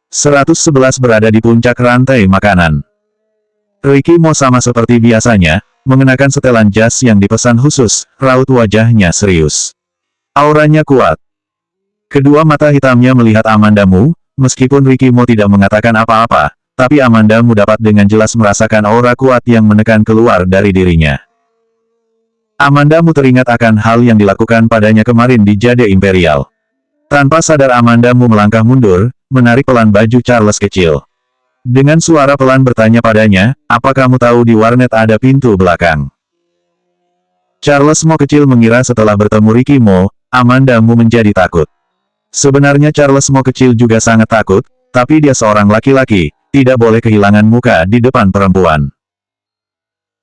111 berada di puncak rantai makanan. Ricky Mo sama seperti biasanya, mengenakan setelan jas yang dipesan khusus, raut wajahnya serius. Auranya kuat. Kedua mata hitamnya melihat Amanda Mu, meskipun Ricky Mo tidak mengatakan apa-apa, tapi Amanda Mu dapat dengan jelas merasakan aura kuat yang menekan keluar dari dirinya. Amanda Mu teringat akan hal yang dilakukan padanya kemarin di Jade Imperial. Tanpa sadar Amanda Mu melangkah mundur, menarik pelan baju Charles kecil. Dengan suara pelan bertanya padanya, apa kamu tahu di warnet ada pintu belakang? Charles Mo kecil mengira setelah bertemu Ricky Mo, Amanda Mu menjadi takut. Sebenarnya Charles Mo kecil juga sangat takut, tapi dia seorang laki-laki, tidak boleh kehilangan muka di depan perempuan.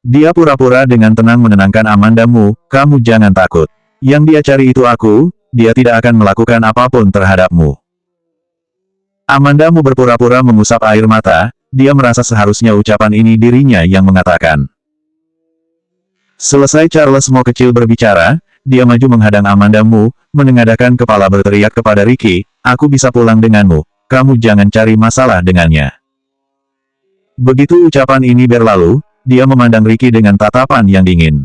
Dia pura-pura dengan tenang menenangkan Amanda Mu, kamu jangan takut. Yang dia cari itu aku, dia tidak akan melakukan apapun terhadapmu. Amanda Mu berpura-pura mengusap air mata, dia merasa seharusnya ucapan ini dirinya yang mengatakan. Selesai Charles Mo kecil berbicara, dia maju menghadang Amanda Mu, menengadahkan kepala berteriak kepada Ricky, aku bisa pulang denganmu, kamu jangan cari masalah dengannya. Begitu ucapan ini berlalu, dia memandang Ricky dengan tatapan yang dingin.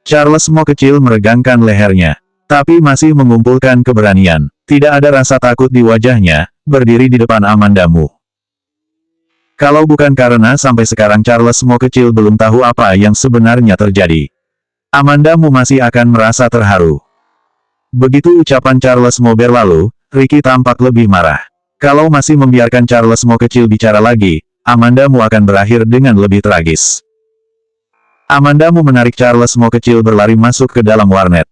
Charles Mo kecil meregangkan lehernya, tapi masih mengumpulkan keberanian. Tidak ada rasa takut di wajahnya, berdiri di depan Amanda Mu. Kalau bukan karena sampai sekarang Charles Mo kecil belum tahu apa yang sebenarnya terjadi, Amanda Mu masih akan merasa terharu. Begitu ucapan Charles Mo berlalu, Ricky tampak lebih marah. Kalau masih membiarkan Charles Mo kecil bicara lagi, Amanda Mu akan berakhir dengan lebih tragis. Amanda Mu menarik Charles Mo kecil berlari masuk ke dalam warnet.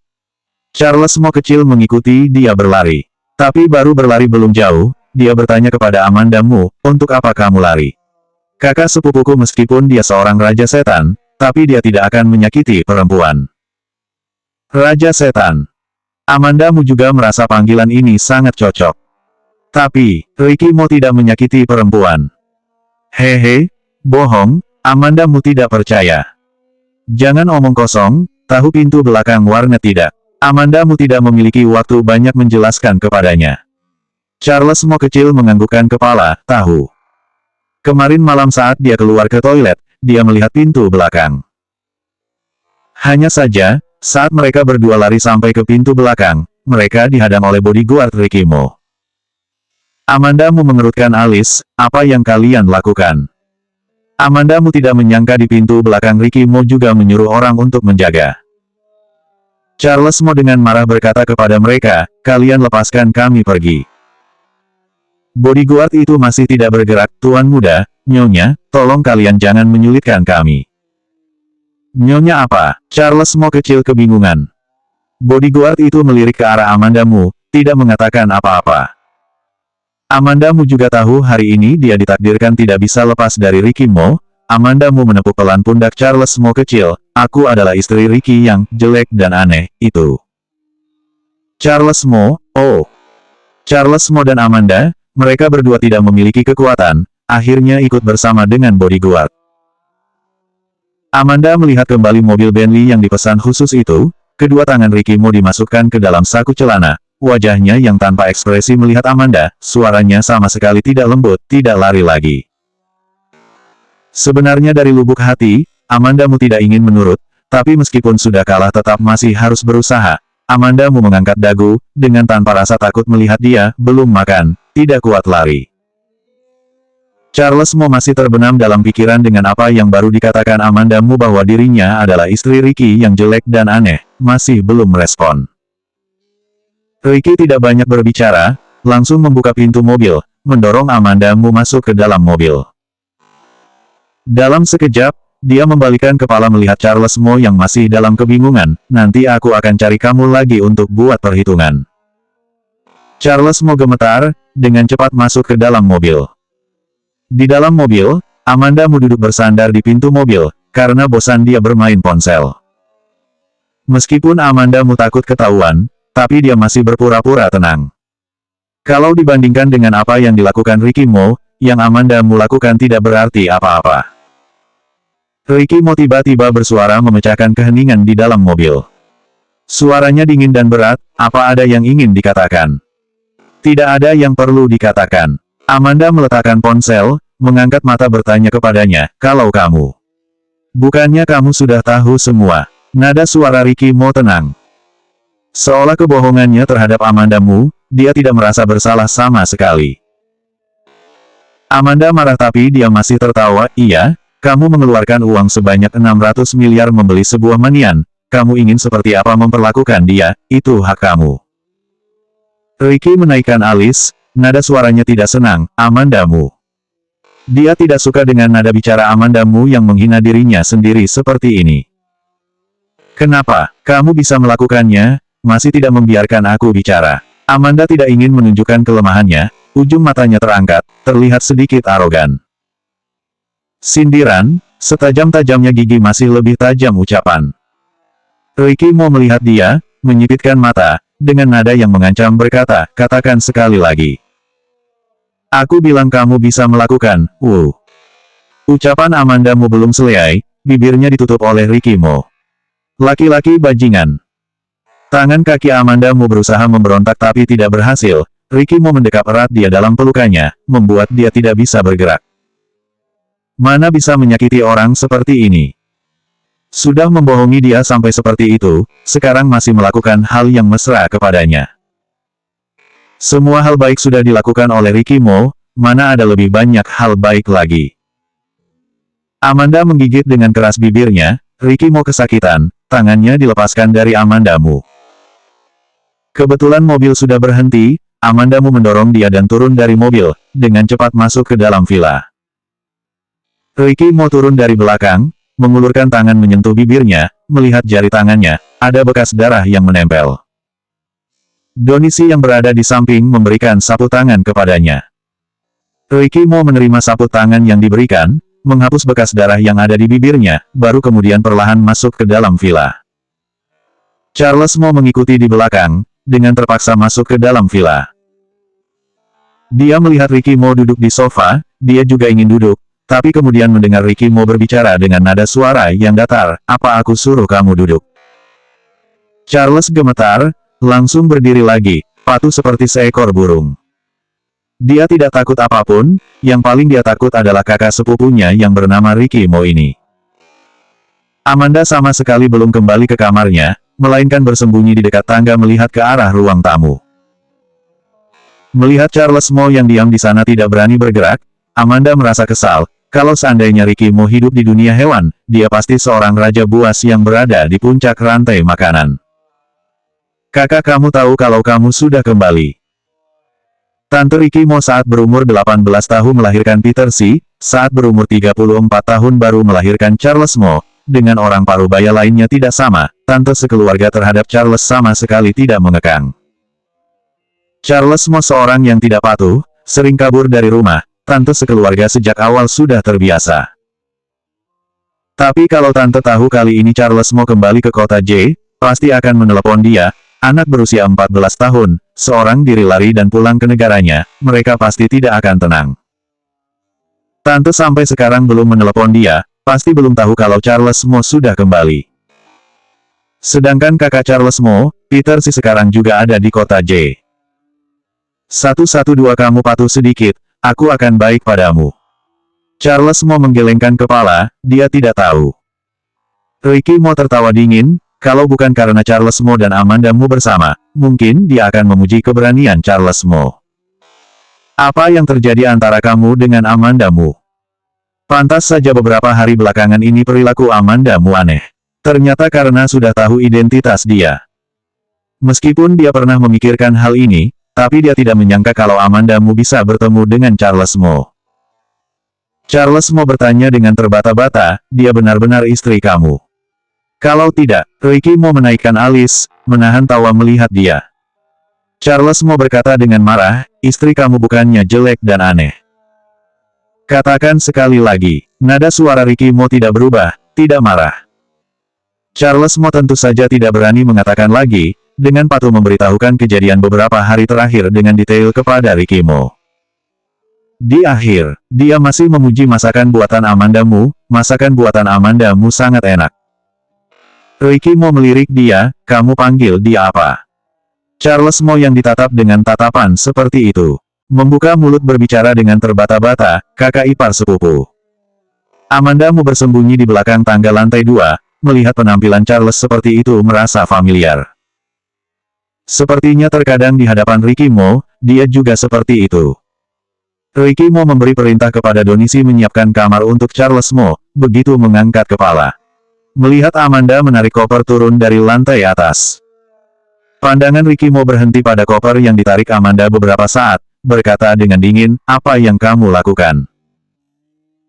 Charles Mo kecil mengikuti dia berlari. Tapi baru berlari belum jauh, dia bertanya kepada Amanda Mu, untuk apa kamu lari? Kakak sepupuku meskipun dia seorang raja setan, tapi dia tidak akan menyakiti perempuan. Raja setan. Amanda Mu juga merasa panggilan ini sangat cocok. Tapi, Ricky Mo tidak menyakiti perempuan. Hehe, bohong, Amanda Mu tidak percaya. Jangan omong kosong, tahu pintu belakang warnet tidak? Amanda Mu tidak memiliki waktu banyak menjelaskan kepadanya. Charles Mo kecil menganggukkan kepala, tahu. Kemarin malam saat dia keluar ke toilet, dia melihat pintu belakang. Hanya saja, saat mereka berdua lari sampai ke pintu belakang, mereka dihadang oleh bodyguard Ricky Mo. Amanda Mu mengerutkan alis, apa yang kalian lakukan? Amanda Mu tidak menyangka di pintu belakang Ricky Mo juga menyuruh orang untuk menjaga. Charles Mo dengan marah berkata kepada mereka, kalian lepaskan kami pergi. Bodyguard itu masih tidak bergerak, Tuan Muda, Nyonya, tolong kalian jangan menyulitkan kami. Nyonya apa? Charles Mo kecil kebingungan. Bodyguard itu melirik ke arah Amanda Mu, tidak mengatakan apa-apa. Amanda Mu juga tahu hari ini dia ditakdirkan tidak bisa lepas dari Ricky Mo. Amanda Mu menepuk pelan pundak Charles Mo kecil, aku adalah istri Ricky yang jelek dan aneh, itu. Charles Mo, oh. Charles Mo dan Amanda, mereka berdua tidak memiliki kekuatan, akhirnya ikut bersama dengan bodyguard. Amanda melihat kembali mobil Bentley yang dipesan khusus itu, kedua tangan Ricky Mo dimasukkan ke dalam saku celana, wajahnya yang tanpa ekspresi melihat Amanda, suaranya sama sekali tidak lembut, tidak lari lagi. Sebenarnya dari lubuk hati, Amanda Mu tidak ingin menurut, tapi meskipun sudah kalah tetap masih harus berusaha. Amanda Mu mengangkat dagu, dengan tanpa rasa takut melihat dia, belum makan, tidak kuat lari. Charles Mo masih terbenam dalam pikiran dengan apa yang baru dikatakan Amanda Mu bahwa dirinya adalah istri Ricky yang jelek dan aneh, masih belum merespon. Ricky tidak banyak berbicara, langsung membuka pintu mobil, mendorong Amanda Mu masuk ke dalam mobil. Dalam sekejap, dia membalikan kepala melihat Charles Mo yang masih dalam kebingungan, nanti aku akan cari kamu lagi untuk buat perhitungan. Charles Mo gemetar, dengan cepat masuk ke dalam mobil. Di dalam mobil, Amanda Mu duduk bersandar di pintu mobil, karena bosan dia bermain ponsel. Meskipun Amanda Mu takut ketahuan, tapi dia masih berpura-pura tenang. Kalau dibandingkan dengan apa yang dilakukan Ricky Mo, yang Amanda Mu lakukan tidak berarti apa-apa. Ricky Mo tiba-tiba bersuara memecahkan keheningan di dalam mobil. Suaranya dingin dan berat, apa ada yang ingin dikatakan? Tidak ada yang perlu dikatakan. Amanda meletakkan ponsel, mengangkat mata bertanya kepadanya, kalau kamu. Bukannya kamu sudah tahu semua. Nada suara Ricky Mo tenang. Seolah kebohongannya terhadap Amanda Mu, dia tidak merasa bersalah sama sekali. Amanda marah tapi dia masih tertawa, iya, kamu mengeluarkan uang sebanyak 600 miliar membeli sebuah manian, kamu ingin seperti apa memperlakukan dia, itu hak kamu. Ricky menaikkan alis, nada suaranya tidak senang, Amanda Mu. Dia tidak suka dengan nada bicara Amanda Mu yang menghina dirinya sendiri seperti ini. Kenapa, kamu bisa melakukannya, masih tidak membiarkan aku bicara. Amanda tidak ingin menunjukkan kelemahannya, ujung matanya terangkat, terlihat sedikit arogan. Sindiran, setajam-tajamnya gigi masih lebih tajam ucapan. Ricky Mo melihat dia, menyipitkan mata, dengan nada yang mengancam berkata, katakan sekali lagi. Aku bilang kamu bisa melakukan, Ucapan Amanda Mu belum selesai, bibirnya ditutup oleh Ricky Mo. Laki-laki bajingan. Tangan kaki Amanda Mu berusaha memberontak tapi tidak berhasil, Ricky Mo mendekap erat dia dalam pelukannya, membuat dia tidak bisa bergerak. Mana bisa menyakiti orang seperti ini? Sudah membohongi dia sampai seperti itu, sekarang masih melakukan hal yang mesra kepadanya. Semua hal baik sudah dilakukan oleh Ricky Mo, mana ada lebih banyak hal baik lagi. Amanda menggigit dengan keras bibirnya, Ricky Mo kesakitan, tangannya dilepaskan dari Amanda Mu. Kebetulan mobil sudah berhenti, Amanda Mu mendorong dia dan turun dari mobil, dengan cepat masuk ke dalam villa. Ricky Mo turun dari belakang, mengulurkan tangan menyentuh bibirnya, melihat jari tangannya, ada bekas darah yang menempel. Donisi yang berada di samping memberikan sapu tangan kepadanya. Ricky Mo menerima sapu tangan yang diberikan, menghapus bekas darah yang ada di bibirnya, baru kemudian perlahan masuk ke dalam villa. Charles Mo mengikuti di belakang, dengan terpaksa masuk ke dalam villa. Dia melihat Ricky Mo duduk di sofa, dia juga ingin duduk, tapi kemudian mendengar Ricky Mo berbicara dengan nada suara yang datar, apa aku suruh kamu duduk? Charles gemetar, langsung berdiri lagi, patuh seperti seekor burung. Dia tidak takut apapun, yang paling dia takut adalah kakak sepupunya yang bernama Ricky Mo ini. Amanda sama sekali belum kembali ke kamarnya, melainkan bersembunyi di dekat tangga melihat ke arah ruang tamu. Melihat Charles Mo yang diam di sana tidak berani bergerak, Amanda merasa kesal. Kalau seandainya Ricky Mo hidup di dunia hewan, dia pasti seorang raja buas yang berada di puncak rantai makanan. Kakak kamu tahu kalau kamu sudah kembali. Tante Ricky Mo saat berumur 18 tahun melahirkan Peter Si, saat berumur 34 tahun baru melahirkan Charles Mo, dengan orang parubaya lainnya tidak sama, tante sekeluarga terhadap Charles sama sekali tidak mengekang. Charles Mo seorang yang tidak patuh, sering kabur dari rumah. Tante sekeluarga sejak awal sudah terbiasa. Tapi kalau tante tahu kali ini Charles mau kembali ke kota J, pasti akan menelepon dia, anak berusia 14 tahun, seorang diri lari dan pulang ke negaranya, mereka pasti tidak akan tenang. Tante sampai sekarang belum menelepon dia, pasti belum tahu kalau Charles Mo sudah kembali. Sedangkan kakak Charles Mo, Peter Si sekarang juga ada di kota J. 112 kamu patuh sedikit, aku akan baik padamu. Charles Mo menggelengkan kepala, dia tidak tahu. Ricky Mo tertawa dingin, kalau bukan karena Charles Mo dan Amanda Mu bersama, mungkin dia akan memuji keberanian Charles Mo. Apa yang terjadi antara kamu dengan Amanda Mu? Pantas saja beberapa hari belakangan ini perilaku Amanda Mu aneh. Ternyata karena sudah tahu identitas dia. Meskipun dia pernah memikirkan hal ini, tapi dia tidak menyangka kalau Amanda Mu bisa bertemu dengan Charles Mo. Charles Mo bertanya dengan terbata-bata, dia benar-benar istri kamu? Kalau tidak, Ricky Mo menaikkan alis, menahan tawa melihat dia. Charles Mo berkata dengan marah, istri kamu bukannya jelek dan aneh. Katakan sekali lagi, nada suara Ricky Mo tidak berubah, tidak marah. Charles Mo tentu saja tidak berani mengatakan lagi, dengan patuh memberitahukan kejadian beberapa hari terakhir dengan detail kepada Ricky Mo. Di akhir, dia masih memuji masakan buatan Amanda Mu, masakan buatan Amanda Mu sangat enak. Ricky Mo melirik dia, kamu panggil dia apa? Charles Mo yang ditatap dengan tatapan seperti itu. Membuka mulut berbicara dengan terbata-bata, kakak ipar sepupu. Amanda Mu bersembunyi di belakang tangga lantai 2, melihat penampilan Charles seperti itu merasa familiar. Sepertinya terkadang di hadapan Ricky Mo, dia juga seperti itu. Ricky Mo memberi perintah kepada Donisi menyiapkan kamar untuk Charles Mo, begitu mengangkat kepala. Melihat Amanda menarik koper turun dari lantai atas. Pandangan Ricky Mo berhenti pada koper yang ditarik Amanda beberapa saat, berkata dengan dingin, apa yang kamu lakukan?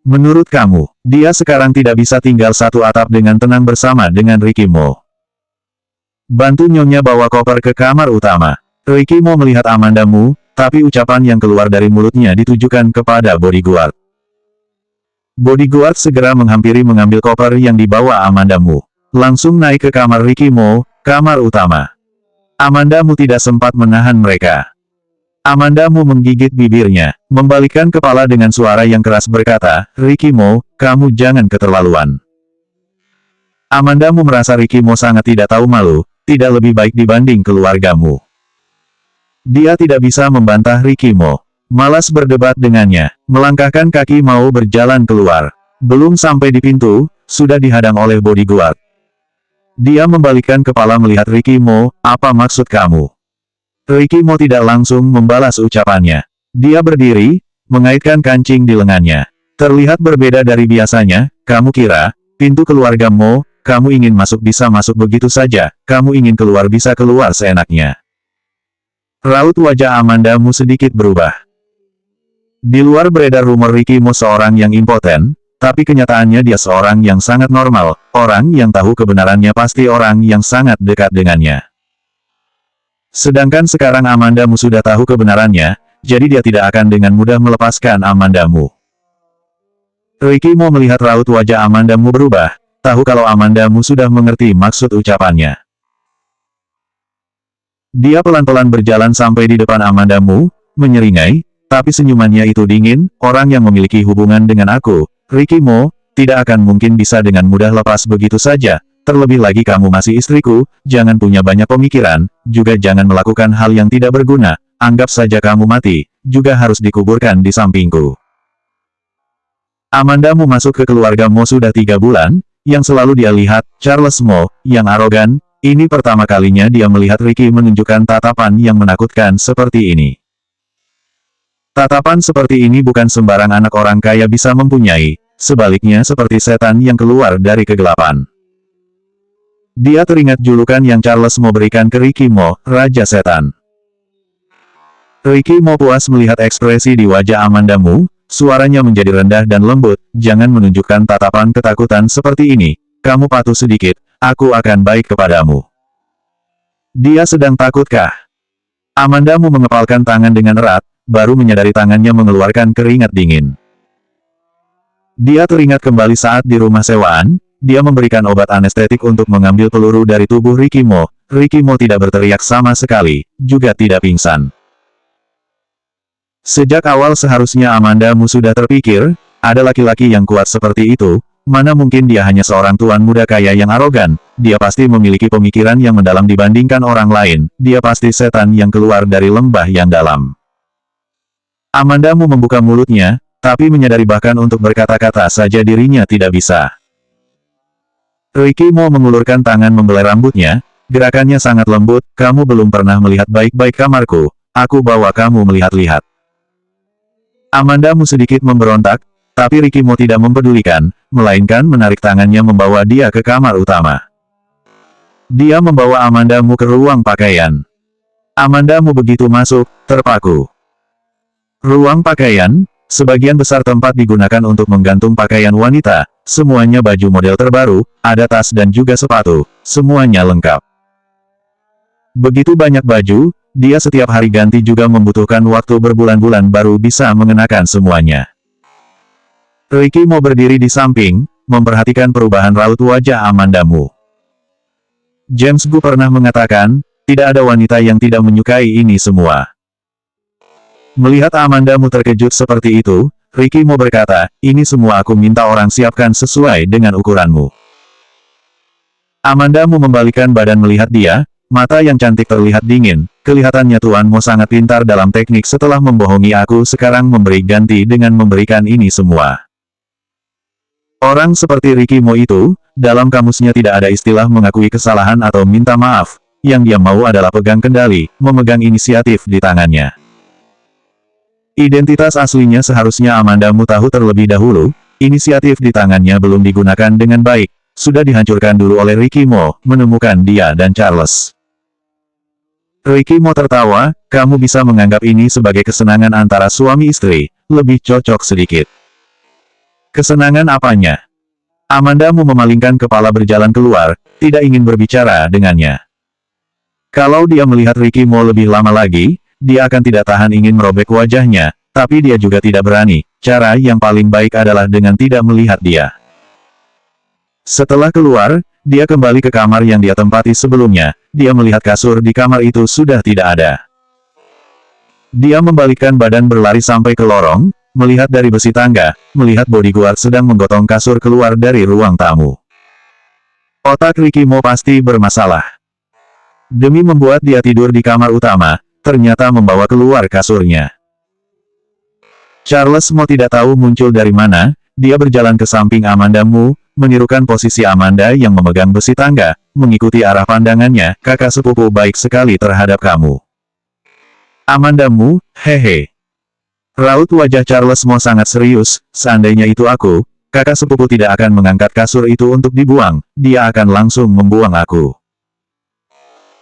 Menurut kamu, dia sekarang tidak bisa tinggal satu atap dengan tenang bersama dengan Ricky Mo. Bantu nyonya bawa koper ke kamar utama. Ricky Mo melihat Amanda Mu, tapi ucapan yang keluar dari mulutnya ditujukan kepada bodyguard. Bodyguard segera menghampiri mengambil koper yang dibawa Amanda Mu. Langsung naik ke kamar Ricky Mo, kamar utama. Amanda Mu tidak sempat menahan mereka. Amanda Mu menggigit bibirnya, membalikkan kepala dengan suara yang keras berkata, Ricky Mo, kamu jangan keterlaluan. Amanda Mu merasa Ricky Mo sangat tidak tahu malu, tidak lebih baik dibanding keluargamu. Dia tidak bisa membantah Ricky Mo. Malas berdebat dengannya, melangkahkan kaki mau berjalan keluar. Belum sampai di pintu, sudah dihadang oleh bodyguard. Dia membalikkan kepala melihat Ricky Mo, apa maksud kamu? Ricky Mo tidak langsung membalas ucapannya. Dia berdiri, mengaitkan kancing di lengannya. Terlihat berbeda dari biasanya, kamu kira, pintu keluarga Mo, kamu ingin masuk bisa masuk begitu saja, kamu ingin keluar bisa keluar seenaknya. Raut wajah Amanda Mu sedikit berubah. Di luar beredar rumor Ricky Mo seorang yang impoten, tapi kenyataannya dia seorang yang sangat normal, orang yang tahu kebenarannya pasti orang yang sangat dekat dengannya. Sedangkan sekarang Amanda Mu sudah tahu kebenarannya, jadi dia tidak akan dengan mudah melepaskan Amanda Mu. Ricky Mo melihat raut wajah Amanda Mu berubah, tahu kalau Amanda Mu sudah mengerti maksud ucapannya. Dia pelan-pelan berjalan sampai di depan Amanda Mu, menyeringai, tapi senyumannya itu dingin, orang yang memiliki hubungan dengan aku, Ricky Mo, tidak akan mungkin bisa dengan mudah lepas begitu saja, terlebih lagi kamu masih istriku, jangan punya banyak pemikiran, juga jangan melakukan hal yang tidak berguna, anggap saja kamu mati, juga harus dikuburkan di sampingku. Amanda Mu masuk ke keluarga Mo sudah 3 bulan, yang selalu dia lihat, Charles Mo, yang arogan, ini pertama kalinya dia melihat Ricky menunjukkan tatapan yang menakutkan seperti ini. Tatapan seperti ini bukan sembarang anak orang kaya bisa mempunyai, sebaliknya seperti setan yang keluar dari kegelapan. Dia teringat julukan yang Charles Mo berikan ke Ricky Mo, Raja Setan. Ricky Mo puas melihat ekspresi di wajah Amanda Mu, suaranya menjadi rendah dan lembut, jangan menunjukkan tatapan ketakutan seperti ini, kamu patuh sedikit, aku akan baik kepadamu. Dia sedang takutkah? Amanda Mu mengepalkan tangan dengan erat, baru menyadari tangannya mengeluarkan keringat dingin. Dia teringat kembali saat di rumah sewaan, dia memberikan obat anestetik untuk mengambil peluru dari tubuh Ricky Mo. Ricky Mo tidak berteriak sama sekali, juga tidak pingsan. Sejak awal seharusnya Amanda Mu sudah terpikir, ada laki-laki yang kuat seperti itu, mana mungkin dia hanya seorang tuan muda kaya yang arogan, dia pasti memiliki pemikiran yang mendalam dibandingkan orang lain, dia pasti setan yang keluar dari lembah yang dalam. Amanda Mu membuka mulutnya, tapi menyadari bahkan untuk berkata-kata saja dirinya tidak bisa. Ricky Mo mengulurkan tangan membelai rambutnya, gerakannya sangat lembut, kamu belum pernah melihat baik-baik kamarku, aku bawa kamu melihat-lihat. Amanda Mu sedikit memberontak, tapi Ricky Mo tidak mempedulikan, melainkan menarik tangannya membawa dia ke kamar utama. Dia membawa Amanda Mu ke ruang pakaian. Amanda Mu begitu masuk, terpaku. Ruang pakaian, sebagian besar tempat digunakan untuk menggantung pakaian wanita, semuanya baju model terbaru, ada tas dan juga sepatu, semuanya lengkap. Begitu banyak baju, dia setiap hari ganti juga membutuhkan waktu berbulan-bulan baru bisa mengenakan semuanya. Ricky Mo berdiri di samping, memperhatikan perubahan raut wajah Amanda Mu. James Gu pernah mengatakan, tidak ada wanita yang tidak menyukai ini semua. Melihat Amanda Mu terkejut seperti itu, Ricky Mo berkata, ini semua aku minta orang siapkan sesuai dengan ukuranmu. Amanda Mu membalikkan badan melihat dia, Mata yang cantik terlihat dingin, kelihatannya Tuan Mo sangat pintar dalam teknik setelah membohongi aku sekarang memberi ganti dengan memberikan ini semua. Orang seperti Ricky Mo itu, dalam kamusnya tidak ada istilah mengakui kesalahan atau minta maaf, yang dia mau adalah pegang kendali, memegang inisiatif di tangannya. Identitas aslinya seharusnya Amanda Mu tahu terlebih dahulu, inisiatif di tangannya belum digunakan dengan baik, sudah dihancurkan dulu oleh Ricky Mo, menemukan dia dan Charles. Ricky Mo tertawa, kamu bisa menganggap ini sebagai kesenangan antara suami istri, lebih cocok sedikit. Kesenangan apanya? Amanda Mu memalingkan kepala berjalan keluar, tidak ingin berbicara dengannya. Kalau dia melihat Ricky Mo lebih lama lagi, dia akan tidak tahan ingin merobek wajahnya, tapi dia juga tidak berani, cara yang paling baik adalah dengan tidak melihat dia. Setelah keluar, dia kembali ke kamar yang dia tempati sebelumnya, dia melihat kasur di kamar itu sudah tidak ada. Dia membalikkan badan berlari sampai ke lorong, melihat dari besi tangga, melihat bodyguard sedang menggotong kasur keluar dari ruang tamu. Otak Ricky Mo pasti bermasalah. Demi membuat dia tidur di kamar utama, ternyata membawa keluar kasurnya. Charles Mo tidak tahu muncul dari mana, dia berjalan ke samping Amanda Mu, menirukan posisi Amanda yang memegang besi tangga, mengikuti arah pandangannya, kakak sepupu baik sekali terhadap kamu. Amanda Mu, hehe. Raut wajah Charles Mo sangat serius, seandainya itu aku, kakak sepupu tidak akan mengangkat kasur itu untuk dibuang, dia akan langsung membuang aku.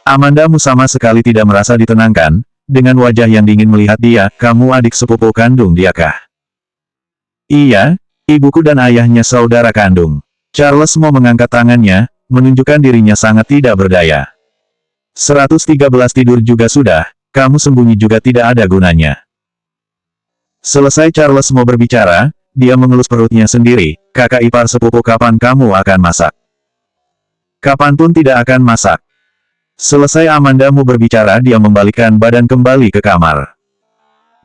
Amanda Mu sama sekali tidak merasa ditenangkan, dengan wajah yang dingin melihat dia, kamu adik sepupu kandung dia kah? Iya. Ibuku dan ayahnya saudara kandung. Charles Mo mengangkat tangannya, menunjukkan dirinya sangat tidak berdaya. 113 tidur juga sudah, kamu sembunyi juga tidak ada gunanya. Selesai Charles Mo berbicara, dia mengelus perutnya sendiri, kakak ipar sepupu kapan kamu akan masak? Kapanpun tidak akan masak. Selesai Amanda Mu berbicara dia membalikkan badan kembali ke kamar.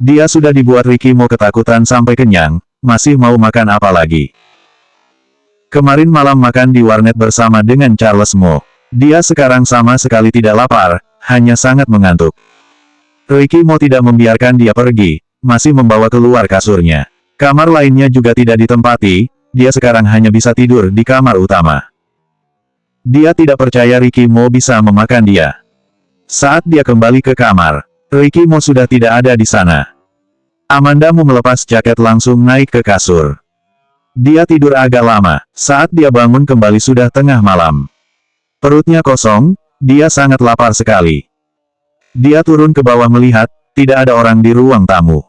Dia sudah dibuat Ricky Mo ketakutan sampai kenyang, masih mau makan apa lagi? Kemarin malam makan di warnet bersama dengan Charles Mo. Dia sekarang sama sekali tidak lapar, hanya sangat mengantuk. Ricky Mo tidak membiarkan dia pergi, masih membawa keluar kasurnya. Kamar lainnya juga tidak ditempati, dia sekarang hanya bisa tidur di kamar utama. Dia tidak percaya Ricky Mo bisa memakan dia. Saat dia kembali ke kamar, Ricky Mo sudah tidak ada di sana. Amanda Mu melepas jaket langsung naik ke kasur. Dia tidur agak lama, saat dia bangun kembali sudah tengah malam. Perutnya kosong, dia sangat lapar sekali. Dia turun ke bawah melihat, tidak ada orang di ruang tamu.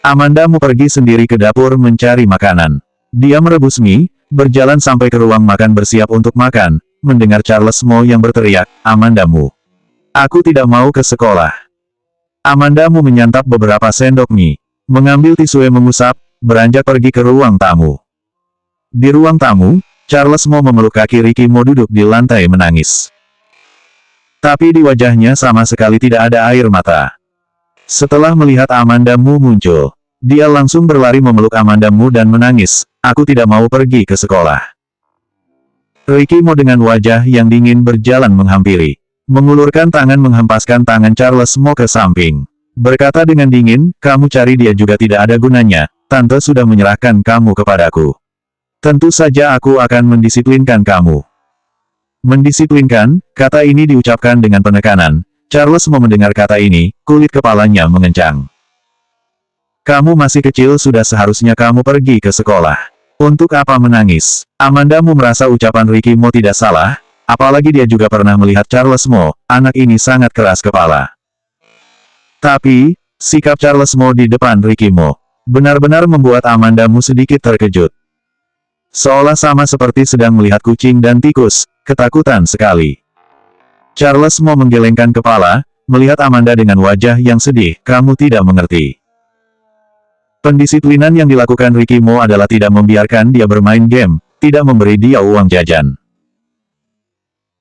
Amanda Mu pergi sendiri ke dapur mencari makanan. Dia merebus mie, berjalan sampai ke ruang makan bersiap untuk makan, mendengar Charles Mo yang berteriak, Amanda Mu. Aku tidak mau ke sekolah. Amanda Mu menyantap beberapa sendok mie, mengambil tisu mengusap, beranjak pergi ke ruang tamu. Di ruang tamu, Charles Mo memeluk kaki Ricky Mo duduk di lantai menangis. Tapi di wajahnya sama sekali tidak ada air mata. Setelah melihat Amanda Mu muncul, dia langsung berlari memeluk Amanda Mu dan menangis, aku tidak mau pergi ke sekolah. Ricky Mo dengan wajah yang dingin berjalan menghampiri. Mengulurkan tangan menghempaskan tangan Charles Mo ke samping. Berkata dengan dingin, kamu cari dia juga tidak ada gunanya, tante sudah menyerahkan kamu kepadaku. Tentu saja aku akan mendisiplinkan kamu. Mendisiplinkan, kata ini diucapkan dengan penekanan. Charles Mo mendengar kata ini, kulit kepalanya mengencang. Kamu masih kecil sudah seharusnya kamu pergi ke sekolah. Untuk apa menangis? Amanda Mu merasa ucapan Ricky Mo tidak salah. Apalagi dia juga pernah melihat Charles Mo, anak ini sangat keras kepala. Tapi, sikap Charles Mo di depan Ricky Mo, benar-benar membuat Amanda Mu sedikit terkejut. Seolah sama seperti sedang melihat kucing dan tikus, ketakutan sekali. Charles Mo menggelengkan kepala, melihat Amanda dengan wajah yang sedih, kamu tidak mengerti. Pendisiplinan yang dilakukan Ricky Mo adalah tidak membiarkan dia bermain game, tidak memberi dia uang jajan.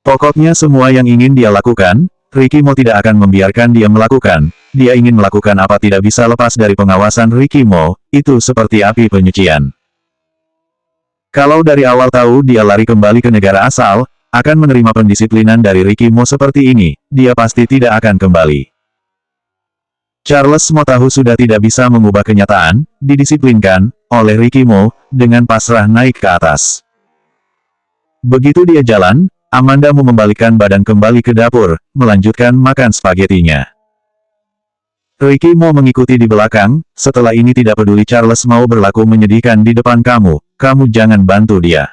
Pokoknya semua yang ingin dia lakukan, Ricky Mo tidak akan membiarkan dia melakukan. Dia ingin melakukan apa tidak bisa lepas dari pengawasan Ricky Mo, itu seperti api penyucian. Kalau dari awal tahu dia lari kembali ke negara asal, akan menerima pendisiplinan dari Ricky Mo seperti ini, dia pasti tidak akan kembali. Charles Mo tahu sudah tidak bisa mengubah kenyataan, didisiplinkan oleh Ricky Mo, dengan pasrah naik ke atas. Begitu dia jalan, Amanda Mu membalikkan badan kembali ke dapur, melanjutkan makan spagetinya. Ricky Mo mengikuti di belakang, setelah ini tidak peduli Charles mau berlaku menyedihkan di depan kamu, kamu jangan bantu dia.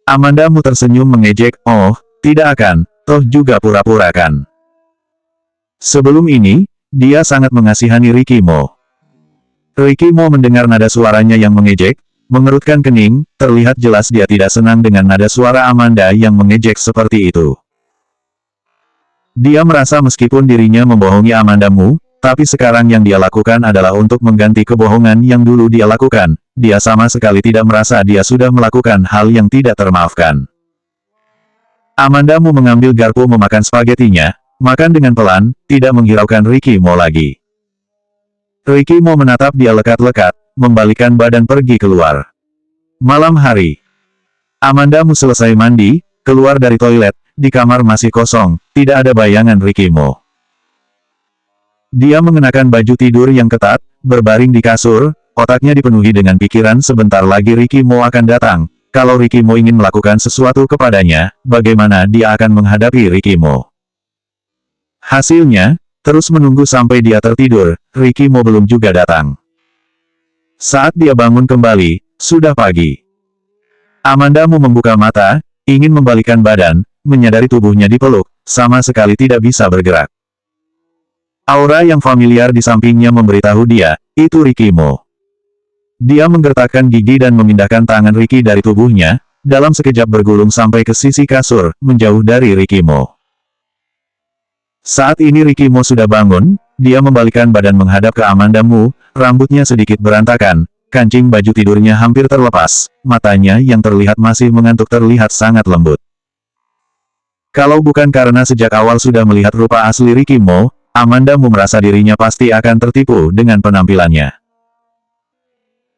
Amanda Mu tersenyum mengejek, oh, tidak akan, toh juga pura-pura kan. Sebelum ini, dia sangat mengasihani Ricky Mo. Ricky Mo mendengar nada suaranya yang mengejek, mengerutkan kening, terlihat jelas dia tidak senang dengan nada suara Amanda yang mengejek seperti itu. Dia merasa meskipun dirinya membohongi Amanda Mu, tapi sekarang yang dia lakukan adalah untuk mengganti kebohongan yang dulu dia lakukan. Dia sama sekali tidak merasa dia sudah melakukan hal yang tidak termaafkan. Amanda Mu mengambil garpu memakan spagetinya, makan dengan pelan, tidak menghiraukan Ricky Mo lagi. Ricky Mo menatap dia lekat-lekat, membalikkan badan pergi keluar. Malam hari, Amanda Mu selesai mandi, keluar dari toilet. Di kamar masih kosong, tidak ada bayangan Ricky Mo. Dia mengenakan baju tidur yang ketat, berbaring di kasur, otaknya dipenuhi dengan pikiran sebentar lagi Ricky Mo akan datang. Kalau Ricky Mo ingin melakukan sesuatu kepadanya, bagaimana dia akan menghadapi Ricky Mo? Hasilnya, terus menunggu sampai dia tertidur, Ricky Mo belum juga datang. Saat dia bangun kembali, sudah pagi. Amanda Mu membuka mata, ingin membalikkan badan, menyadari tubuhnya dipeluk, sama sekali tidak bisa bergerak. Aura yang familiar di sampingnya memberitahu dia, itu Ricky Mo. Dia menggertakkan gigi dan memindahkan tangan Ricky dari tubuhnya, dalam sekejap bergulung sampai ke sisi kasur, menjauh dari Ricky Mo. Saat ini Ricky Mo sudah bangun, dia membalikkan badan menghadap ke Amanda Mu, rambutnya sedikit berantakan, kancing baju tidurnya hampir terlepas, matanya yang terlihat masih mengantuk terlihat sangat lembut. Kalau bukan karena sejak awal sudah melihat rupa asli Ricky Mo, Amanda Mu merasa dirinya pasti akan tertipu dengan penampilannya.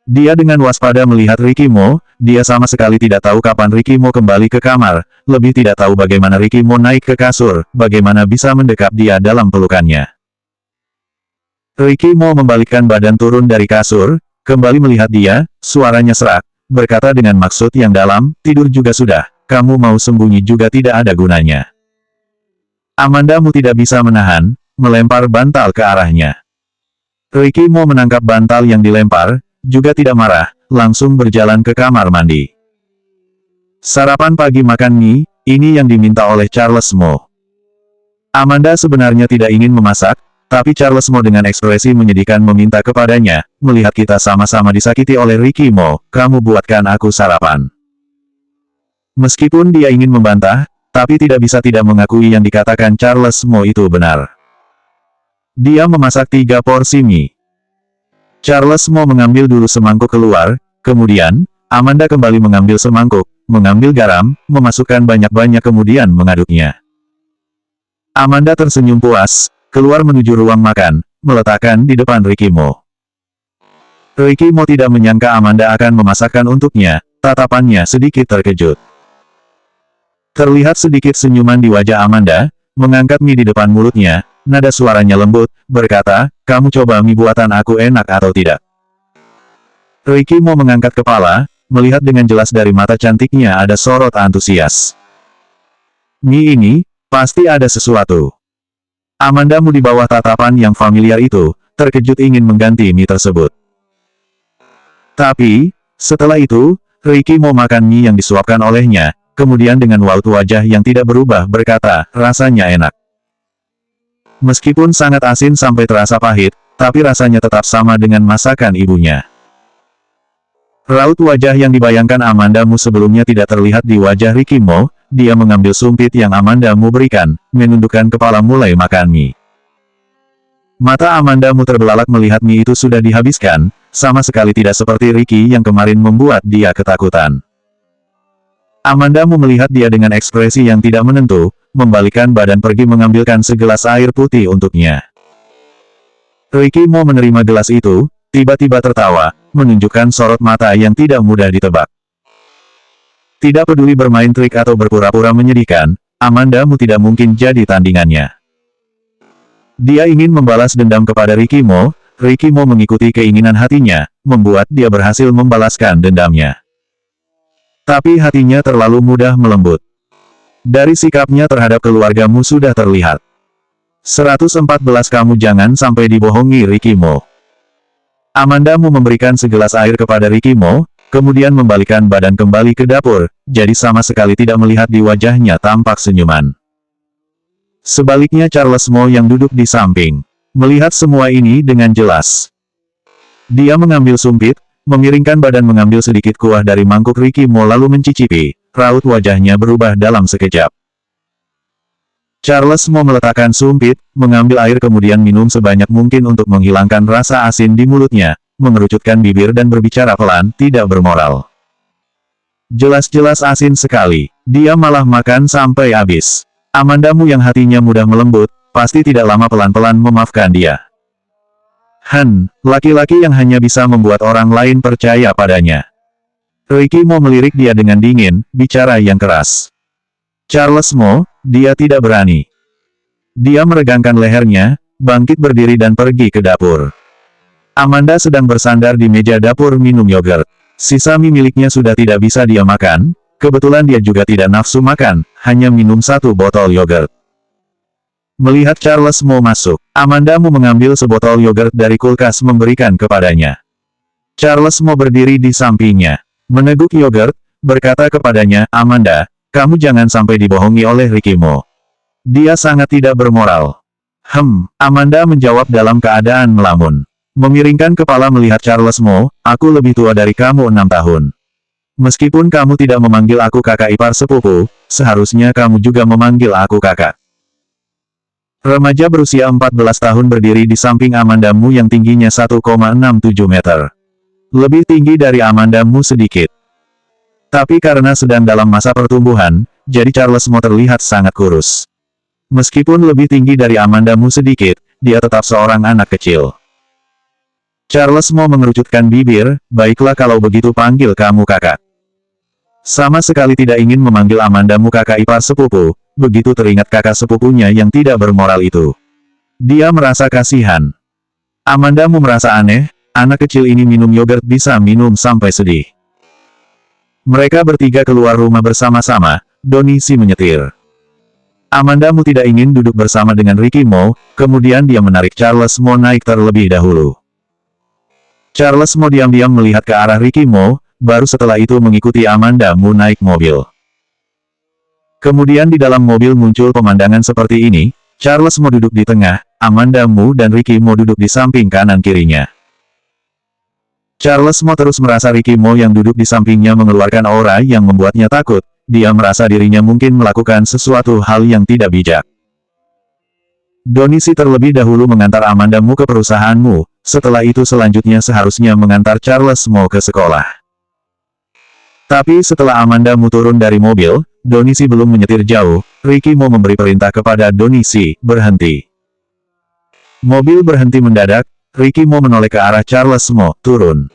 Dia dengan waspada melihat Ricky Mo, dia sama sekali tidak tahu kapan Ricky Mo kembali ke kamar, lebih tidak tahu bagaimana Ricky Mo naik ke kasur, bagaimana bisa mendekap dia dalam pelukannya. Ricky Mo membalikkan badan turun dari kasur, kembali melihat dia, suaranya serak, berkata dengan maksud yang dalam, tidur juga sudah. Kamu mau sembunyi juga tidak ada gunanya. Amanda Mu tidak bisa menahan, melempar bantal ke arahnya. Ricky Mo menangkap bantal yang dilempar, juga tidak marah, langsung berjalan ke kamar mandi. Sarapan pagi makan mie, ini yang diminta oleh Charles Mo. Amanda sebenarnya tidak ingin memasak, tapi Charles Mo dengan ekspresi menyedihkan meminta kepadanya, melihat kita sama-sama disakiti oleh Ricky Mo, kamu buatkan aku sarapan. Meskipun dia ingin membantah, tapi tidak bisa tidak mengakui yang dikatakan Charles Mo itu benar. Dia memasak 3 porsi mie. Charles Mo mengambil dulu semangkuk keluar, kemudian, Amanda kembali mengambil semangkuk, mengambil garam, memasukkan banyak-banyak kemudian mengaduknya. Amanda tersenyum puas, keluar menuju ruang makan, meletakkan di depan Ricky Mo. Ricky Mo tidak menyangka Amanda akan memasakkan untuknya, tatapannya sedikit terkejut. Terlihat sedikit senyuman di wajah Amanda, mengangkat mie di depan mulutnya, nada suaranya lembut, berkata, kamu coba mie buatan aku enak atau tidak? Ricky Mo mengangkat kepala, melihat dengan jelas dari mata cantiknya ada sorot antusias. Mie ini, pasti ada sesuatu. Amanda Mu di bawah tatapan yang familiar itu, terkejut ingin mengganti mie tersebut. Tapi, setelah itu, Ricky Mo makan mie yang disuapkan olehnya, kemudian dengan raut wajah yang tidak berubah berkata, rasanya enak. Meskipun sangat asin sampai terasa pahit, tapi rasanya tetap sama dengan masakan ibunya. Raut wajah yang dibayangkan Amanda Mu sebelumnya tidak terlihat di wajah Ricky Mo, dia mengambil sumpit yang Amanda Mu berikan, menundukkan kepala mulai makan mie. Mata Amanda Mu terbelalak melihat mie itu sudah dihabiskan, sama sekali tidak seperti Ricky yang kemarin membuat dia ketakutan. Amanda Mu melihat dia dengan ekspresi yang tidak menentu, membalikkan badan pergi mengambilkan segelas air putih untuknya. Ricky Mo menerima gelas itu, tiba-tiba tertawa, menunjukkan sorot mata yang tidak mudah ditebak. Tidak peduli bermain trik atau berpura-pura menyedihkan, Amandamu tidak mungkin jadi tandingannya. Dia ingin membalas dendam kepada Ricky Mo mengikuti keinginan hatinya, membuat dia berhasil membalaskan dendamnya. Tapi hatinya terlalu mudah melembut. Dari sikapnya terhadap keluargamu sudah terlihat. 114 Kamu jangan sampai dibohongi Ricky Mo. Amandamu memberikan segelas air kepada Ricky Mo, kemudian membalikkan badan kembali ke dapur, jadi sama sekali tidak melihat di wajahnya tampak senyuman. Sebaliknya Charles Mo yang duduk di samping, melihat semua ini dengan jelas. Dia mengambil sumpit, memiringkan badan mengambil sedikit kuah dari mangkuk Ricky Mo lalu mencicipi, raut wajahnya berubah dalam sekejap. Charles Mo meletakkan sumpit, mengambil air kemudian minum sebanyak mungkin untuk menghilangkan rasa asin di mulutnya, mengerucutkan bibir dan berbicara pelan, tidak bermoral. Jelas-jelas asin sekali, dia malah makan sampai habis. Amandamu yang hatinya mudah melembut, pasti tidak lama pelan-pelan memaafkan dia. Laki-laki yang hanya bisa membuat orang lain percaya padanya. Ricky Mo melirik dia dengan dingin, bicara yang keras. Charles Mo, dia tidak berani. Dia meregangkan lehernya, bangkit berdiri dan pergi ke dapur. Amanda sedang bersandar di meja dapur minum yogurt. Sisa mie miliknya sudah tidak bisa dia makan, kebetulan dia juga tidak nafsu makan, hanya minum 1 botol yogurt. Melihat Charles Mo masuk, Amandamu mengambil sebotol yogurt dari kulkas memberikan kepadanya. Charles Mo berdiri di sampingnya, meneguk yogurt, berkata kepadanya, Amanda, kamu jangan sampai dibohongi oleh Ricky Mo. Dia sangat tidak bermoral. Amanda menjawab dalam keadaan melamun. Memiringkan kepala melihat Charles Mo, aku lebih tua dari kamu 6 tahun. Meskipun kamu tidak memanggil aku kakak ipar sepupu, seharusnya kamu juga memanggil aku kakak. Remaja berusia 14 tahun berdiri di samping Amandamu yang tingginya 1,67 meter. Lebih tinggi dari Amandamu sedikit. Tapi karena sedang dalam masa pertumbuhan, jadi Charles Mo terlihat sangat kurus. Meskipun lebih tinggi dari Amandamu sedikit, dia tetap seorang anak kecil. Charles Mo mengerucutkan bibir, baiklah kalau begitu panggil kamu kakak. Sama sekali tidak ingin memanggil Amandamu kakak ipar sepupu, begitu teringat kakak sepupunya yang tidak bermoral itu. Dia merasa kasihan. Amandamu merasa aneh, anak kecil ini minum yogurt bisa minum sampai sedih. Mereka bertiga keluar rumah bersama-sama, Donisi menyetir. Amandamu tidak ingin duduk bersama dengan Ricky Mo, kemudian dia menarik Charles Mo naik terlebih dahulu. Charles Mo diam-diam melihat ke arah Ricky Mo, baru setelah itu mengikuti Amandamu naik mobil. Kemudian di dalam mobil muncul pemandangan seperti ini, Charles Mo duduk di tengah, Amandamu dan Ricky Mo duduk di samping kanan-kirinya. Charles Mo terus merasa Ricky Mo yang duduk di sampingnya mengeluarkan aura yang membuatnya takut, dia merasa dirinya mungkin melakukan sesuatu hal yang tidak bijak. Donisi terlebih dahulu mengantar Amandamu ke perusahaanmu, setelah itu selanjutnya seharusnya mengantar Charles Mo ke sekolah. Tapi setelah Amandamu turun dari mobil, Donisi belum menyetir jauh, Ricky Mo memberi perintah kepada Donisi, berhenti. Mobil berhenti mendadak, Ricky Mo menoleh ke arah Charles Mo, turun.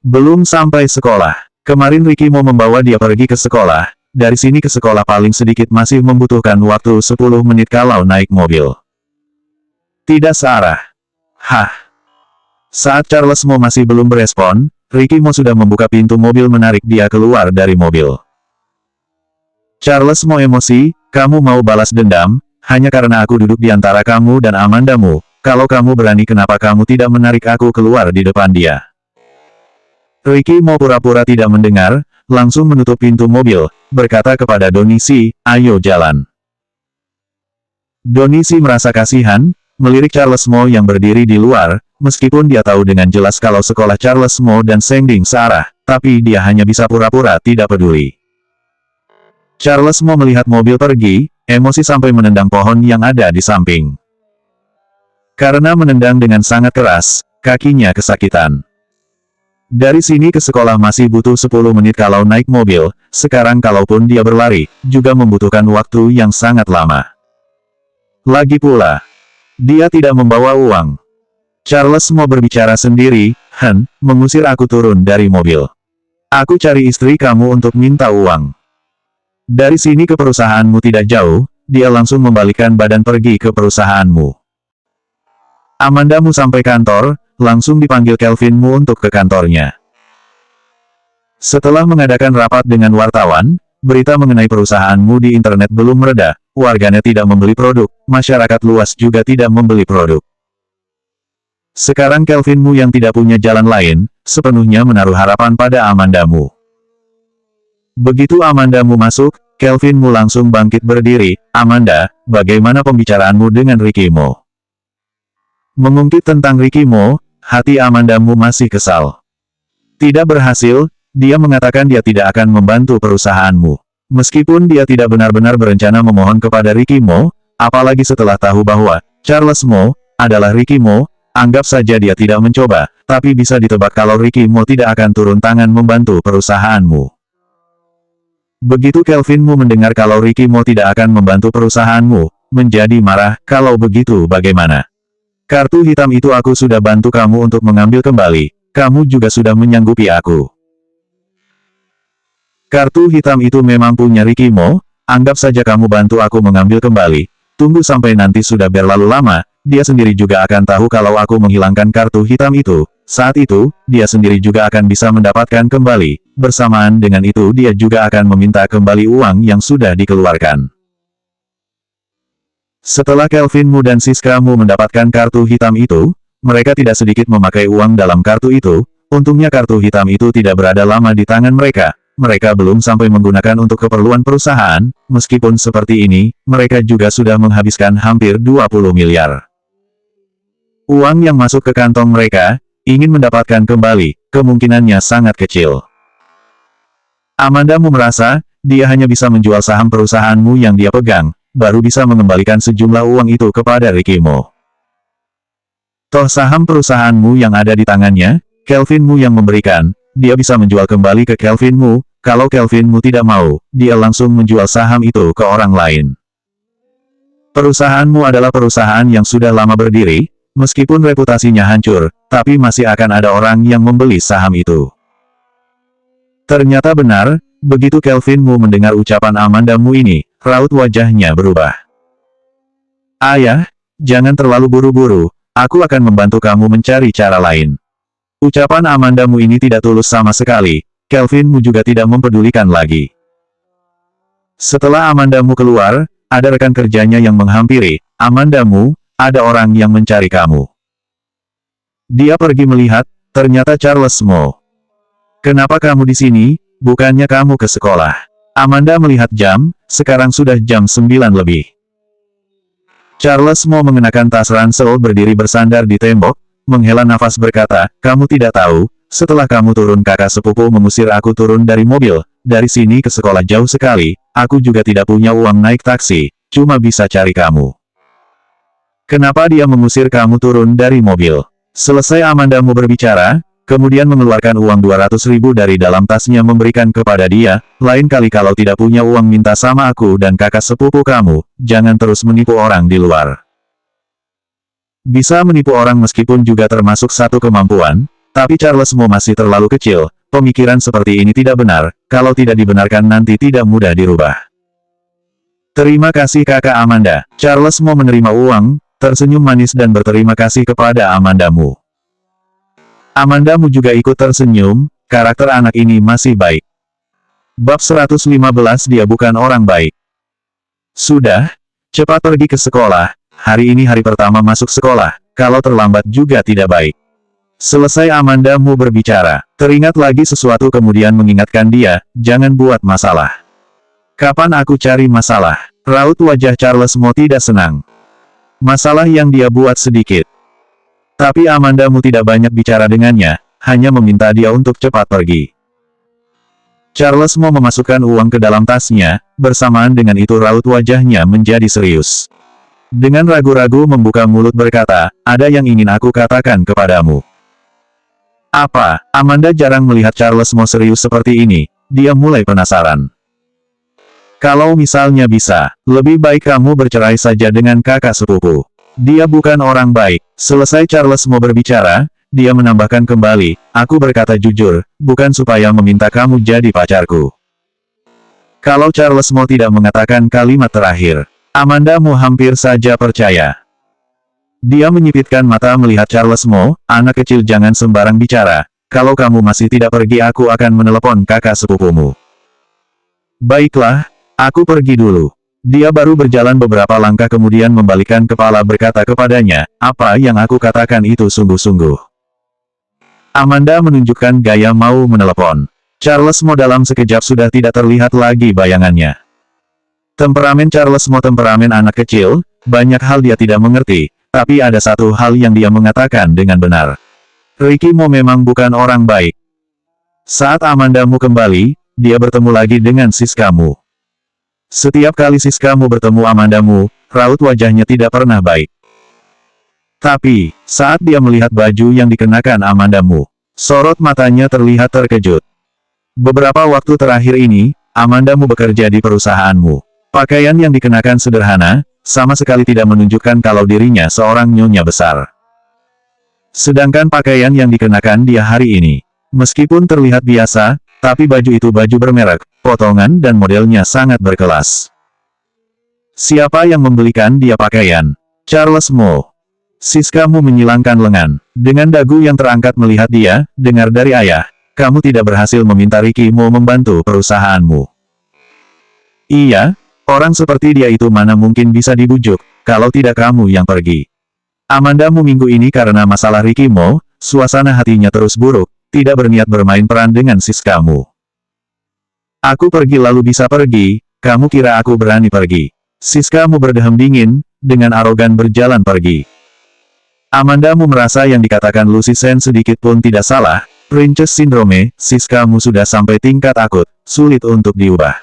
Belum sampai sekolah. Kemarin Ricky Mo membawa dia pergi ke sekolah, dari sini ke sekolah paling sedikit masih membutuhkan waktu 10 menit kalau naik mobil. Tidak searah. Saat Charles Mo masih belum berespon, Ricky Mo sudah membuka pintu mobil menarik dia keluar dari mobil. Charles Mo emosi, kamu mau balas dendam, hanya karena aku duduk di antara kamu dan Amandamu, kalau kamu berani kenapa kamu tidak menarik aku keluar di depan dia. Ricky Mo pura-pura tidak mendengar, langsung menutup pintu mobil, berkata kepada Donisi, ayo jalan. Donisi merasa kasihan, melirik Charles Mo yang berdiri di luar, meskipun dia tahu dengan jelas kalau sekolah Charles Mo dan Sengding searah, tapi dia hanya bisa pura-pura tidak peduli. Charles Mo melihat mobil pergi, emosi sampai menendang pohon yang ada di samping. Karena menendang dengan sangat keras, kakinya kesakitan. Dari sini ke sekolah masih butuh 10 menit kalau naik mobil, sekarang kalaupun dia berlari, juga membutuhkan waktu yang sangat lama. Lagi pula, dia tidak membawa uang. Charles Mo berbicara sendiri, mengusir aku turun dari mobil. Aku cari istri kamu untuk minta uang. Dari sini ke perusahaanmu tidak jauh, dia langsung membalikkan badan pergi ke perusahaanmu. Amandamu sampai kantor, langsung dipanggil Kelvinmu untuk ke kantornya. Setelah mengadakan rapat dengan wartawan, berita mengenai perusahaanmu di internet belum mereda, warganet tidak membeli produk, masyarakat luas juga tidak membeli produk. Sekarang Kelvinmu yang tidak punya jalan lain, sepenuhnya menaruh harapan pada Amandamu. Begitu Amandamu masuk, Kelvinmu langsung bangkit berdiri. Amanda, bagaimana pembicaraanmu dengan Ricky Mo? Mengungkit tentang Ricky Mo, hati Amandamu masih kesal. Tidak berhasil, dia mengatakan dia tidak akan membantu perusahaanmu. Meskipun dia tidak benar-benar berencana memohon kepada Ricky Mo, apalagi setelah tahu bahwa Charles Mo adalah Ricky Mo, anggap saja dia tidak mencoba, tapi bisa ditebak kalau Ricky Mo tidak akan turun tangan membantu perusahaanmu. Begitu Kelvinmu mendengar kalau Ricky Mo tidak akan membantu perusahaanmu, menjadi marah. Kalau begitu bagaimana? Kartu hitam itu aku sudah bantu kamu untuk mengambil kembali, kamu juga sudah menyanggupi aku. Kartu hitam itu memang punya Ricky Mo, anggap saja kamu bantu aku mengambil kembali, tunggu sampai nanti sudah berlalu lama, dia sendiri juga akan tahu kalau aku menghilangkan kartu hitam itu, saat itu, dia sendiri juga akan bisa mendapatkan kembali, bersamaan dengan itu dia juga akan meminta kembali uang yang sudah dikeluarkan. Setelah Kelvinmu dan Siskamu mendapatkan kartu hitam itu, mereka tidak sedikit memakai uang dalam kartu itu, untungnya kartu hitam itu tidak berada lama di tangan mereka. Mereka belum sampai menggunakan untuk keperluan perusahaan, meskipun seperti ini, mereka juga sudah menghabiskan hampir 20 miliar. Uang yang masuk ke kantong mereka, ingin mendapatkan kembali, kemungkinannya sangat kecil. Amandamu merasa, dia hanya bisa menjual saham perusahaanmu yang dia pegang, baru bisa mengembalikan sejumlah uang itu kepada Ricky Mo. Toh saham perusahaanmu yang ada di tangannya, Kelvinmu yang memberikan, dia bisa menjual kembali ke Kelvinmu. Kalau Kelvinmu tidak mau, dia langsung menjual saham itu ke orang lain. Perusahaanmu adalah perusahaan yang sudah lama berdiri, meskipun reputasinya hancur, tapi masih akan ada orang yang membeli saham itu. Ternyata benar, begitu Kelvinmu mendengar ucapan Amandamu ini, raut wajahnya berubah. Ayah, jangan terlalu buru-buru, aku akan membantu kamu mencari cara lain. Ucapan Amandamu ini tidak tulus sama sekali. Kelvinmu juga tidak mempedulikan lagi. Setelah Amandamu keluar, ada rekan kerjanya yang menghampiri. Amandamu, ada orang yang mencari kamu. Dia pergi melihat, ternyata Charles Mo. Kenapa kamu di sini, bukannya kamu ke sekolah? Amanda melihat jam, sekarang sudah jam 9 lebih. Charles Mo mengenakan tas ransel berdiri bersandar di tembok, menghela nafas berkata, kamu tidak tahu, setelah kamu turun kakak sepupu mengusir aku turun dari mobil, dari sini ke sekolah jauh sekali, aku juga tidak punya uang naik taksi, cuma bisa cari kamu. Kenapa dia mengusir kamu turun dari mobil? Selesai Amandamu berbicara, kemudian mengeluarkan uang 200.000 dari dalam tasnya memberikan kepada dia, lain kali kalau tidak punya uang minta sama aku dan kakak sepupu kamu, jangan terus menipu orang di luar. Bisa menipu orang meskipun juga termasuk satu kemampuan, tapi Charles Mo masih terlalu kecil, pemikiran seperti ini tidak benar, kalau tidak dibenarkan nanti tidak mudah dirubah. Terima kasih kakak Amanda. Charles Mo menerima uang, tersenyum manis dan berterima kasih kepada Amandamu. Amandamu juga ikut tersenyum, karakter anak ini masih baik. Bab 115 dia bukan orang baik. Sudah, cepat pergi ke sekolah, hari ini hari pertama masuk sekolah, kalau terlambat juga tidak baik. Selesai Amandamu berbicara, teringat lagi sesuatu kemudian mengingatkan dia, jangan buat masalah. Kapan aku cari masalah? Raut wajah Charles Mo tidak senang. Masalah yang dia buat sedikit. Tapi Amandamu tidak banyak bicara dengannya, hanya meminta dia untuk cepat pergi. Charles Mo memasukkan uang ke dalam tasnya, bersamaan dengan itu raut wajahnya menjadi serius. Dengan ragu-ragu membuka mulut berkata, ada yang ingin aku katakan kepadamu. Apa? Amanda jarang melihat Charles Mo serius seperti ini, dia mulai penasaran. Kalau misalnya bisa, lebih baik kamu bercerai saja dengan kakak sepupu. Dia bukan orang baik. Selesai Charles Mo berbicara, dia menambahkan kembali, aku berkata jujur, bukan supaya meminta kamu jadi pacarku. Kalau Charles Mo tidak mengatakan kalimat terakhir, Amanda Mu hampir saja percaya. Dia menyipitkan mata melihat Charles Mo, anak kecil jangan sembarang bicara, kalau kamu masih tidak pergi aku akan menelepon kakak sepupumu. Baiklah, aku pergi dulu. Dia baru berjalan beberapa langkah kemudian membalikkan kepala berkata kepadanya, apa yang aku katakan itu sungguh-sungguh. Amanda menunjukkan gaya mau menelepon. Charles Mo dalam sekejap sudah tidak terlihat lagi bayangannya. Temperamen Charles Mo temperamen anak kecil, banyak hal dia tidak mengerti, tapi ada satu hal yang dia mengatakan dengan benar. Ricky Mo memang bukan orang baik. Saat Amanda Mu kembali, dia bertemu lagi dengan Siska Mu. Setiap kali Siska Mu bertemu Amanda Mu, raut wajahnya tidak pernah baik. Tapi, saat dia melihat baju yang dikenakan Amanda Mu, sorot matanya terlihat terkejut. Beberapa waktu terakhir ini, Amanda Mu bekerja di perusahaanmu. Pakaian yang dikenakan sederhana, sama sekali tidak menunjukkan kalau dirinya seorang nyonya besar. Sedangkan pakaian yang dikenakan dia hari ini, meskipun terlihat biasa, tapi baju itu baju bermerek, potongan dan modelnya sangat berkelas. Siapa yang membelikan dia pakaian? Charles Mo. Siska Mu menyilangkan lengan. Dengan dagu yang terangkat melihat dia, dengar dari ayah, kamu tidak berhasil meminta Ricky Mo membantu perusahaanmu. Iya, orang seperti dia itu mana mungkin bisa dibujuk, kalau tidak kamu yang pergi. Amanda Mu minggu ini karena masalah Ricky Mo, suasana hatinya terus buruk, tidak berniat bermain peran dengan Siska Mu. Aku pergi lalu bisa pergi, kamu kira aku berani pergi. Siska Mu berdehem dingin, dengan arogan berjalan pergi. Amanda Mu merasa yang dikatakan Lucy Sen sedikit pun tidak salah, Princess Syndrome, Siska Mu sudah sampai tingkat akut, sulit untuk diubah.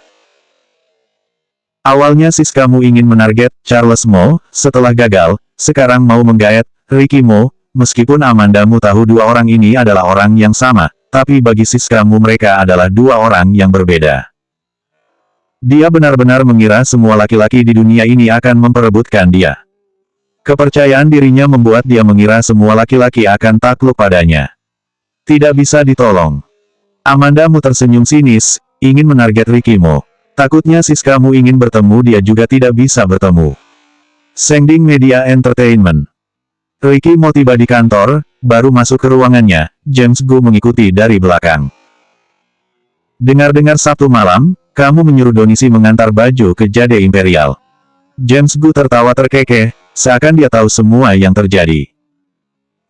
Awalnya Siska Mu ingin menarget Charles Mo, setelah gagal, sekarang mau menggayat Ricky Mo, meskipun Amanda Mu tahu dua orang ini adalah orang yang sama, tapi bagi Siska Mu mereka adalah dua orang yang berbeda. Dia benar-benar mengira semua laki-laki di dunia ini akan memperebutkan dia. Kepercayaan dirinya membuat dia mengira semua laki-laki akan takluk padanya. Tidak bisa ditolong. Amanda Mu tersenyum sinis, ingin menarget Ricky Mo. Takutnya Siska Mu ingin bertemu dia juga tidak bisa bertemu. Sending Media Entertainment. Ricky Mo tiba di kantor, baru masuk ke ruangannya, James Gu mengikuti dari belakang. Dengar-dengar Sabtu malam, kamu menyuruh Donisi mengantar baju ke Jade Imperial. James Gu tertawa terkekeh, seakan dia tahu semua yang terjadi.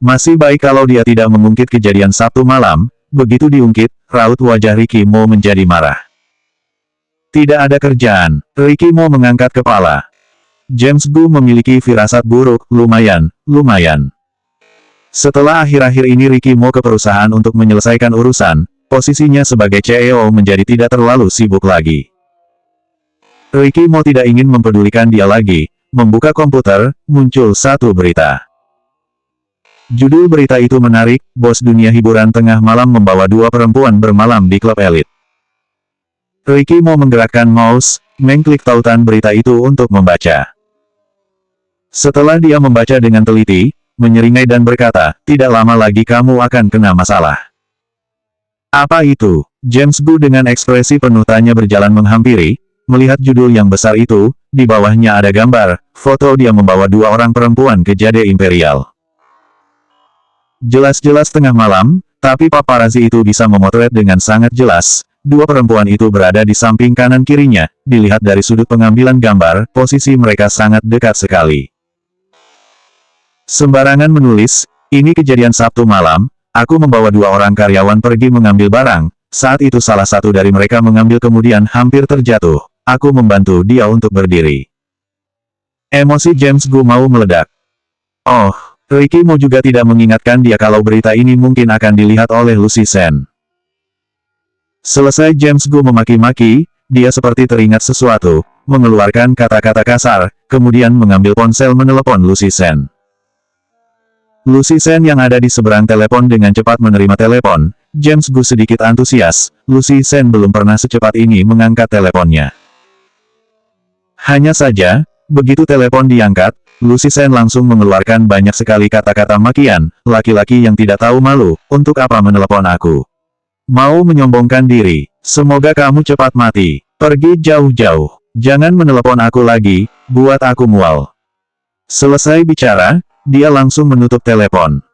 Masih baik kalau dia tidak mengungkit kejadian Sabtu malam, begitu diungkit, raut wajah Ricky Mo menjadi marah. Tidak ada kerjaan, Ricky Mo mengangkat kepala. James Gu memiliki firasat buruk, lumayan. Setelah akhir-akhir ini Ricky Mo ke perusahaan untuk menyelesaikan urusan, posisinya sebagai CEO menjadi tidak terlalu sibuk lagi. Ricky Mo tidak ingin mempedulikan dia lagi, membuka komputer, muncul satu berita. Judul berita itu menarik, bos dunia hiburan tengah malam membawa dua perempuan bermalam di klub elit. Ricky Mo menggerakkan mouse, mengklik tautan berita itu untuk membaca. Setelah dia membaca dengan teliti, menyeringai dan berkata, tidak lama lagi kamu akan kena masalah. Apa itu? James Gu dengan ekspresi penuh tanya berjalan menghampiri, melihat judul yang besar itu, di bawahnya ada gambar, foto dia membawa dua orang perempuan ke Jade Imperial. Jelas-jelas tengah malam, tapi paparazzi itu bisa memotret dengan sangat jelas, dua perempuan itu berada di samping kanan kirinya, dilihat dari sudut pengambilan gambar, posisi mereka sangat dekat sekali. Sembarangan menulis, ini kejadian Sabtu malam, aku membawa dua orang karyawan pergi mengambil barang, saat itu salah satu dari mereka mengambil kemudian hampir terjatuh, aku membantu dia untuk berdiri. Emosi James Gu mau meledak. Oh, Ricky Mo juga tidak mengingatkan dia kalau berita ini mungkin akan dilihat oleh Lucy Sen. Selesai James Gu memaki-maki, dia seperti teringat sesuatu, mengeluarkan kata-kata kasar, kemudian mengambil ponsel menelepon Lucy Sen. Lucy Sen yang ada di seberang telepon dengan cepat menerima telepon, James Gu sedikit antusias, Lucy Sen belum pernah secepat ini mengangkat teleponnya. Hanya saja, begitu telepon diangkat, Lucy Sen langsung mengeluarkan banyak sekali kata-kata makian, laki-laki yang tidak tahu malu, untuk apa menelepon aku? Mau menyombongkan diri, semoga kamu cepat mati, pergi jauh-jauh, jangan menelepon aku lagi, buat aku mual. Selesai bicara, dia langsung menutup telepon.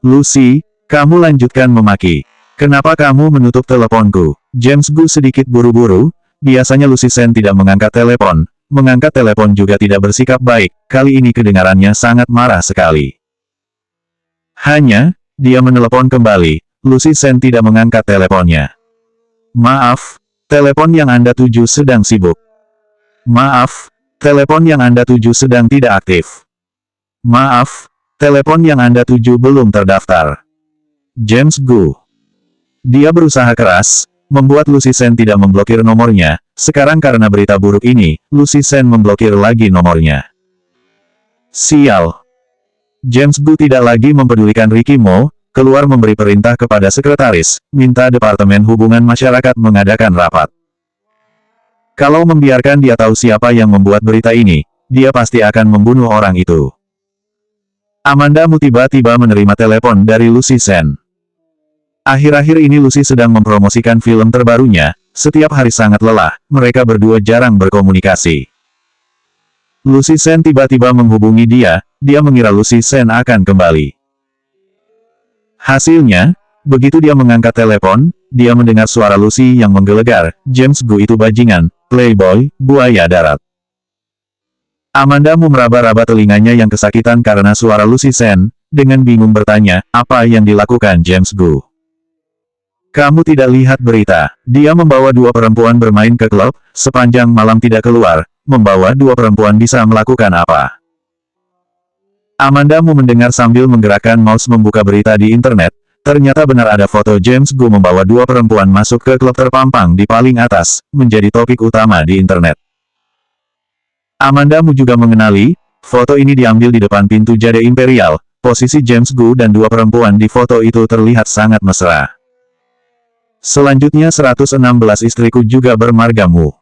Lucy, kamu lanjutkan memaki. Kenapa kamu menutup teleponku? James Gu sedikit buru-buru, biasanya Lucy Sen tidak mengangkat telepon juga tidak bersikap baik, kali ini kedengarannya sangat marah sekali. Hanya, dia menelepon kembali, Lucy Sen tidak mengangkat teleponnya. Maaf, telepon yang Anda tuju sedang sibuk. Maaf, telepon yang Anda tuju sedang tidak aktif. Maaf, telepon yang Anda tuju belum terdaftar. James Gu. Dia berusaha keras, membuat Lucy Sen tidak memblokir nomornya, sekarang karena berita buruk ini, Lucy Sen memblokir lagi nomornya. Sial. James Gu tidak lagi mempedulikan Ricky Mo, keluar memberi perintah kepada sekretaris, minta Departemen Hubungan Masyarakat mengadakan rapat. Kalau membiarkan dia tahu siapa yang membuat berita ini, dia pasti akan membunuh orang itu. Amanda Mu tiba-tiba menerima telepon dari Lucy Sen. Akhir-akhir ini Lucy sedang mempromosikan film terbarunya, setiap hari sangat lelah, mereka berdua jarang berkomunikasi. Lucy Sen tiba-tiba menghubungi dia mengira Lucy Sen akan kembali. Hasilnya, begitu dia mengangkat telepon, dia mendengar suara Lucy yang menggelegar, James Gu itu bajingan, playboy, buaya darat. Amanda Mu meraba-raba telinganya yang kesakitan karena suara Lucy Sen, dengan bingung bertanya, apa yang dilakukan James Gu? Kamu tidak lihat berita, dia membawa dua perempuan bermain ke klub, sepanjang malam tidak keluar, membawa dua perempuan bisa melakukan apa? Amanda Mu mendengar sambil menggerakkan mouse membuka berita di internet, ternyata benar ada foto James Gu membawa dua perempuan masuk ke klub terpampang di paling atas, menjadi topik utama di internet. Amanda Mu juga mengenali, foto ini diambil di depan pintu Jade Imperial, posisi James Gu dan dua perempuan di foto itu terlihat sangat mesra. Selanjutnya 116 istriku juga bermarga Mu.